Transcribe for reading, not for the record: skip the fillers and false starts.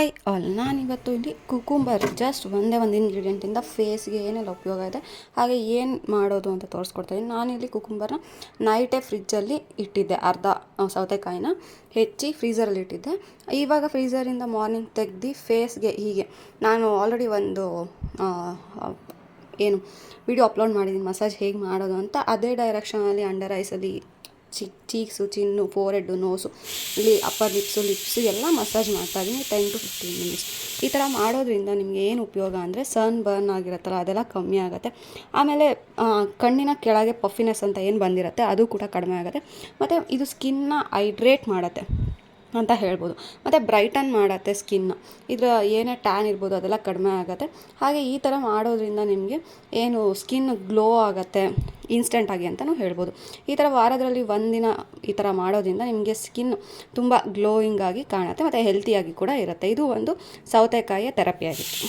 Hi all, ನಾನಿವತ್ತು ಇಲ್ಲಿ cucumber just ಒಂದೇ ಒಂದು ಇಂಗ್ರೀಡಿಯೆಂಟಿಂದ ಫೇಸ್ಗೆ ಏನೆಲ್ಲ ಉಪಯೋಗ ಇದೆ ಹಾಗೆ ಏನು ಮಾಡೋದು ಅಂತ ತೋರಿಸ್ಕೊಡ್ತಾಯಿದ್ದೀನಿ. ನಾನಿಲ್ಲಿ ಕುಕುಂಬರ್ನ ನೈಟೇ ಫ್ರಿಜ್ಜಲ್ಲಿ ಇಟ್ಟಿದ್ದೆ, ಅರ್ಧ ಸೌತೆಕಾಯಿನ ಹೆಚ್ಚಿ ಫ್ರೀಝರಲ್ಲಿ ಇಟ್ಟಿದ್ದೆ. ಇವಾಗ ಫ್ರೀಝರಿಂದ ಮಾರ್ನಿಂಗ್ ತೆಗ್ದು ಫೇಸ್ಗೆ ಹೀಗೆ ನಾನು ಆಲ್ರೆಡಿ ಒಂದು ವಿಡಿಯೋ ಅಪ್ಲೋಡ್ ಮಾಡಿದ್ದೀನಿ ಮಸಾಜ್ ಹೇಗೆ ಮಾಡೋದು ಅಂತ. ಅದೇ ಡೈರೆಕ್ಷನಲ್ಲಿ ಅಂಡರ್ ಐಸಲ್ಲಿ ಚೀಕ್ಸು, ಚಿನ್ನು, ಫೋರೆಡ್ಡು, ನೋಸು, ಇಲ್ಲಿ ಅಪ್ಪರ್ ಲಿಪ್ಸು ಎಲ್ಲ ಮಸಾಜ್ ಮಾಡ್ತಾಯಿದ್ದೀನಿ 10 to 15 ಮಿನಿಟ್ಸ್. ಈ ಥರ ಮಾಡೋದ್ರಿಂದ ನಿಮಗೆ ಏನು ಉಪಯೋಗ ಅಂದರೆ ಸನ್ ಬರ್ನ್ ಆಗಿರುತ್ತಲ್ಲ ಅದೆಲ್ಲ ಕಮ್ಮಿ ಆಗುತ್ತೆ. ಆಮೇಲೆ ಕಣ್ಣಿನ ಕೆಳಗೆ ಪಫಿನೆಸ್ ಅಂತ ಏನು ಬಂದಿರುತ್ತೆ ಅದು ಕೂಡ ಕಡಿಮೆ ಆಗುತ್ತೆ. ಮತ್ತು ಇದು ಸ್ಕಿನ್ನ ಹೈಡ್ರೇಟ್ ಮಾಡುತ್ತೆ ಅಂತ ಹೇಳ್ಬೋದು. ಮತ್ತು ಬ್ರೈಟನ್ ಮಾಡುತ್ತೆ ಸ್ಕಿನ್ನ. ಇದರ ಏನೇ ಟ್ಯಾನ್ ಇರ್ಬೋದು ಅದೆಲ್ಲ ಕಡಿಮೆ ಆಗುತ್ತೆ. ಹಾಗೆ ಈ ಥರ ಮಾಡೋದ್ರಿಂದ ನಿಮಗೆ ಏನು ಸ್ಕಿನ್ ಗ್ಲೋ ಆಗುತ್ತೆ ಇನ್ಸ್ಟೆಂಟಾಗಿ ಅಂತಲೂ ಹೇಳ್ಬೋದು. ಈ ಥರ ವಾರದಲ್ಲಿ ಒಂದಿನ ಈ ಥರ ಮಾಡೋದ್ರಿಂದ ನಿಮಗೆ ಸ್ಕಿನ್ ತುಂಬ ಗ್ಲೋಯಿಂಗ್ ಆಗಿ ಕಾಣುತ್ತೆ ಮತ್ತು ಹೆಲ್ತಿಯಾಗಿ ಕೂಡ ಇರುತ್ತೆ. ಇದು ಒಂದು ಸೌತೆಕಾಯಿಯ ಥೆರಪಿ ಆಗಿತ್ತು.